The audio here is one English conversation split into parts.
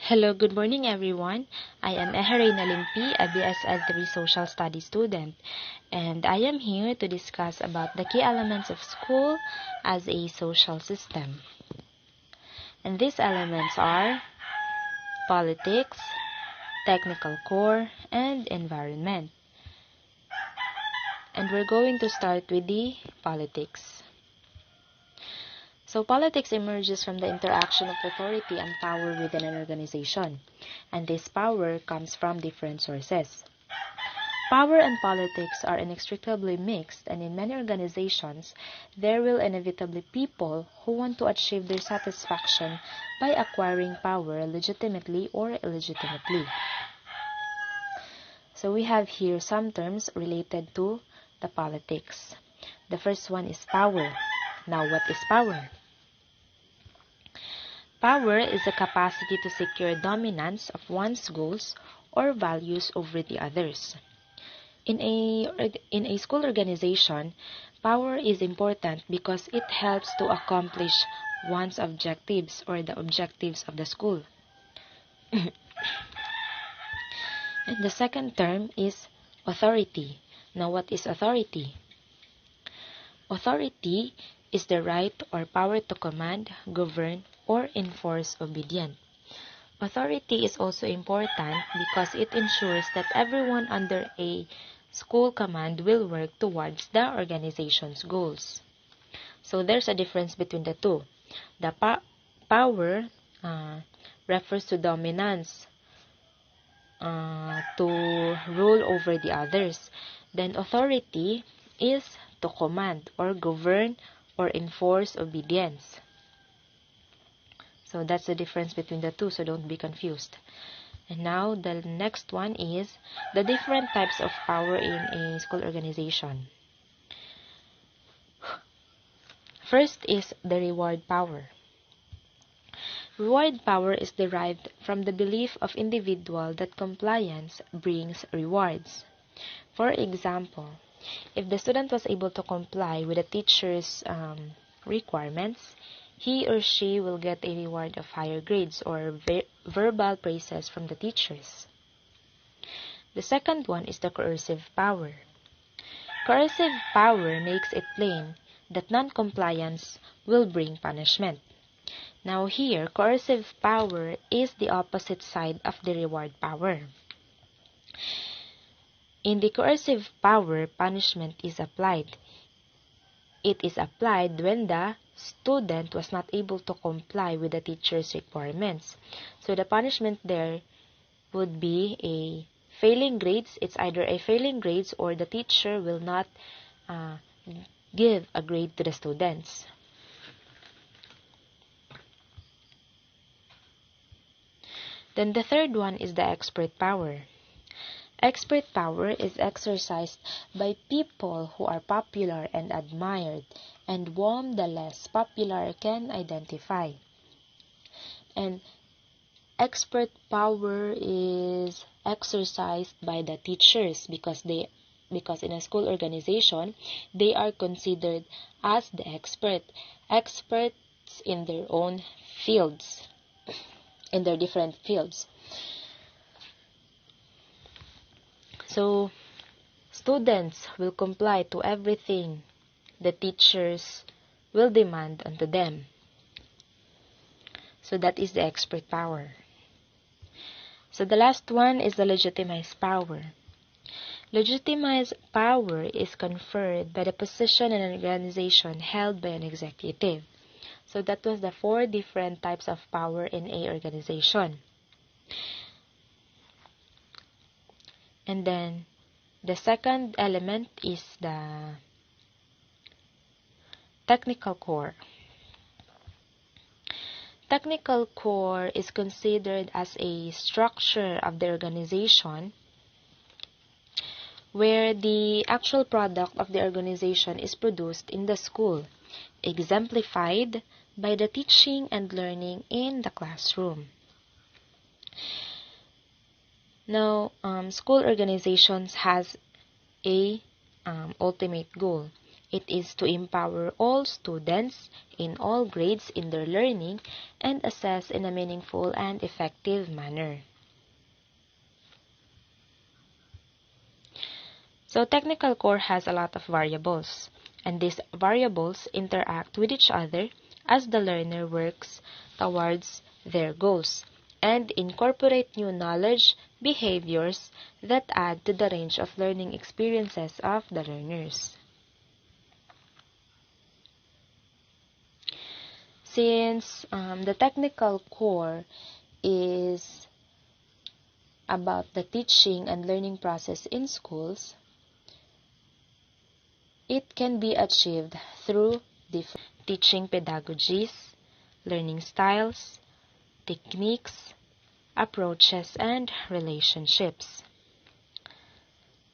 Hello, good morning everyone. I am Eharina Limpi, a BSL3 Social Studies student, and I am here to discuss about the key elements of school as a social system. And these elements are politics, technical core, and environment. And we're going to start with the politics. So politics emerges from the interaction of authority and power within an organization, and this power comes from different sources. Power and politics are inextricably mixed, and in many organizations, there will inevitably be people who want to achieve their satisfaction by acquiring power legitimately or illegitimately. So we have here some terms related to the politics. The first one is power. Now, what is power? Power is the capacity to secure dominance of one's goals or values over the others. In a school organization, power is important because it helps to accomplish one's objectives or the objectives of the school. And the second term is authority. Now, what is authority? Authority is the right or power to command, govern, or enforce obedience. Authority is also important because it ensures that everyone under a school command will work towards the organization's goals. So there's a difference between the two. The power refers to dominance, to rule over the others. Then authority is to command or govern or enforce obedience. So that's the difference between the two, so don't be confused. And now the next one is the different types of power in a school organization. First is the reward power. Reward power is derived from the belief of individual that compliance brings rewards. For example, if the student was able to comply with the teacher's requirements, he or she will get a reward of higher grades or verbal praises from the teachers. The second one is the coercive power. Coercive power makes it plain that non-compliance will bring punishment. Now here, coercive power is the opposite side of the reward power. In the coercive power, punishment is applied. It is applied when the student was not able to comply with the teacher's requirements. So the punishment there would be a failing grades. It's either a failing grades or the teacher will not give a grade to the students. Then the third one is the expert power. Expert power is exercised by people who are popular and admired, and whom the less popular can identify. And expert power is exercised by the teachers because in a school organization, they are considered as the experts in their own fields, in their different fields. So, students will comply to everything the teachers will demand unto them. So that is the expert power. So the last one is the legitimized power. Legitimized power is conferred by the position in an organization held by an executive. So that was the 4 different types of power in a organization. And then the second element is the technical core. Technical core is considered as a structure of the organization where the actual product of the organization is produced in the school, exemplified by the teaching and learning in the classroom. Now, school organizations has a ultimate goal. It is to empower all students in all grades in their learning and assess in a meaningful and effective manner. So technical core has a lot of variables, and these variables interact with each other as the learner works towards their goals and incorporate new knowledge, behaviors that add to the range of learning experiences of the learners. Since the technical core is about the teaching and learning process in schools, it can be achieved through different teaching pedagogies, learning styles, techniques, approaches, and relationships.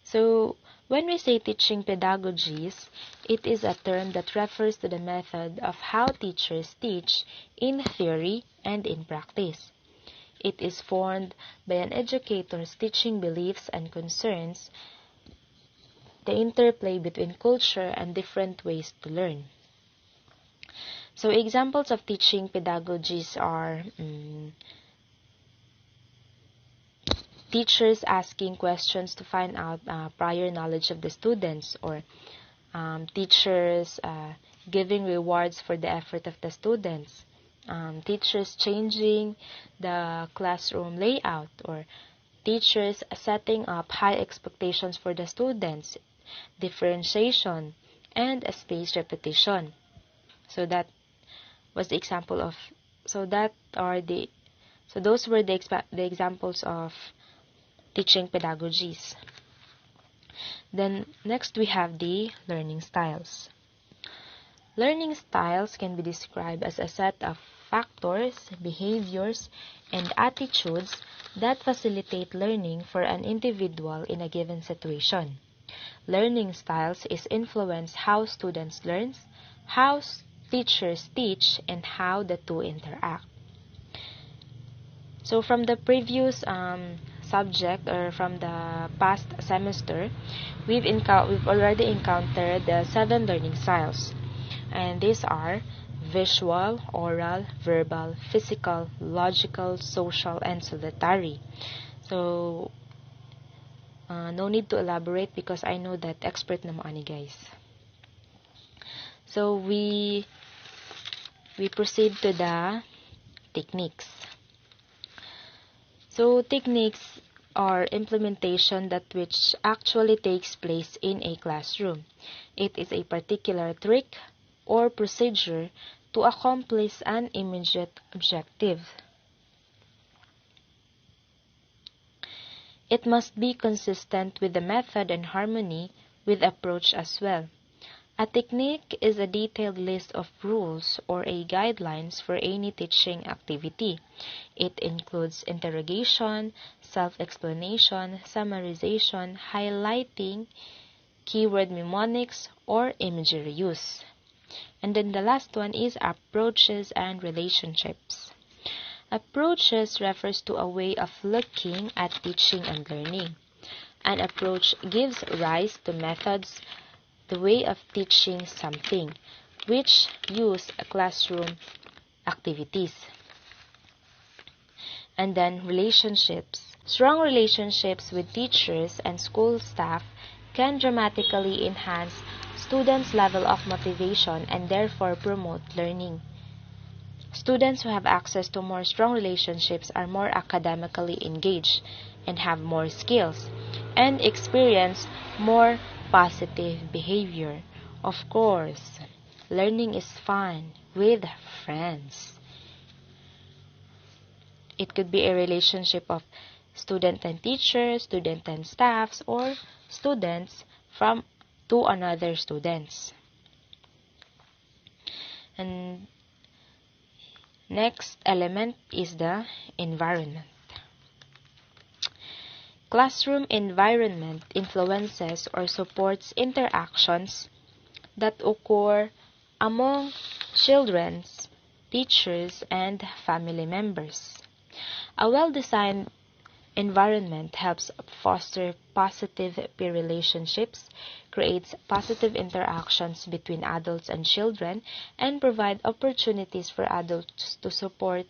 So, when we say teaching pedagogies, it is a term that refers to the method of how teachers teach in theory and in practice. It is formed by an educator's teaching beliefs and concerns, the interplay between culture and different ways to learn. So examples of teaching pedagogies are teachers asking questions to find out prior knowledge of the students, or teachers giving rewards for the effort of the students, teachers changing the classroom layout, or teachers setting up high expectations for the students, differentiation, and a spaced repetition. So that was the example of. So those were the examples of teaching pedagogies. Then next we have the learning styles. Learning styles can be described as a set of factors, behaviors, and attitudes that facilitate learning for an individual in a given situation. Learning styles is influence how students learn, how teachers teach, and how the two interact. So from the previous subject, or from the past semester, we've already encountered the 7 learning styles. And these are visual, oral, verbal, physical, logical, social, and solitary. So, no need to elaborate because I know that expert na mo ani guys. So, we proceed to the techniques. So, techniques are implementation that which actually takes place in a classroom. It is a particular trick or procedure to accomplish an immediate objective. It must be consistent with the method and harmony with approach as well. A technique is a detailed list of rules or a guidelines for any teaching activity. It includes interrogation, self-explanation, summarization, highlighting, keyword mnemonics, or imagery use. And then the last one is approaches and relationships. Approaches refers to a way of looking at teaching and learning. An approach gives rise to methods, the way of teaching something, which use classroom activities. And then relationships. Strong relationships with teachers and school staff can dramatically enhance students' level of motivation and therefore promote learning. Students who have access to more strong relationships are more academically engaged and have more skills and experience more positive behavior. Of course, learning is fun with friends. It could be a relationship of student and teacher, student and staffs, or students from to another students. And next element is the environment. Classroom environment influences or supports interactions that occur among children, teachers, and family members. A well-designed environment helps foster positive peer relationships, creates positive interactions between adults and children, and provide opportunities for adults to support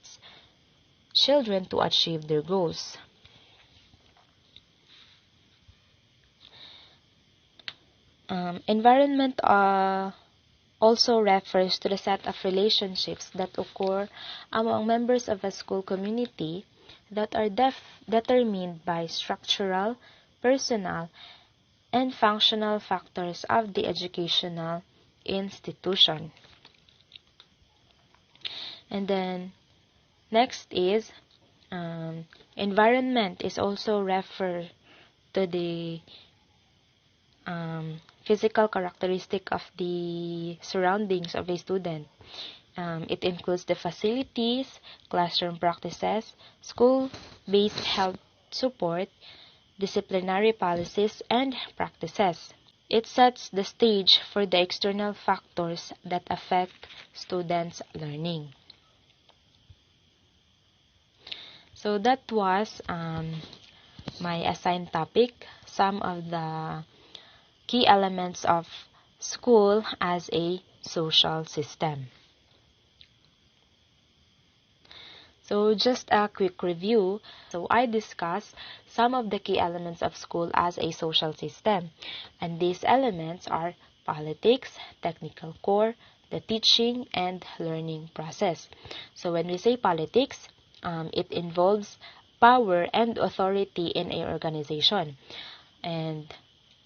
children to achieve their goals. Environment also refers to the set of relationships that occur among members of a school community that are determined by structural, personal, and functional factors of the educational institution. And then next is environment is also referred to the physical characteristic of the surroundings of a student. It includes the facilities, classroom practices, school-based health support, disciplinary policies, and practices. It sets the stage for the external factors that affect students' learning. So that was my assigned topic, some of the key elements of school as a social system. So just a quick review. So I discussed some of the key elements of school as a social system. And these elements are politics, technical core, the teaching and learning process. So when we say politics, it involves power and authority in an organization. And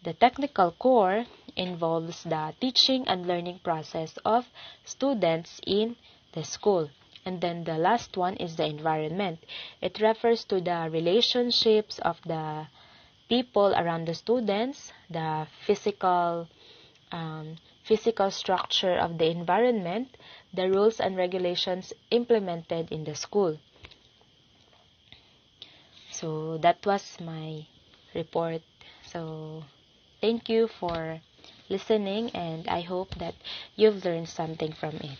the technical core involves the teaching and learning process of students in the school. And then the last one is the environment. It refers to the relationships of the people around the students, the physical structure of the environment, the rules and regulations implemented in the school. So that was my report. So thank you for listening, and I hope that you've learned something from it.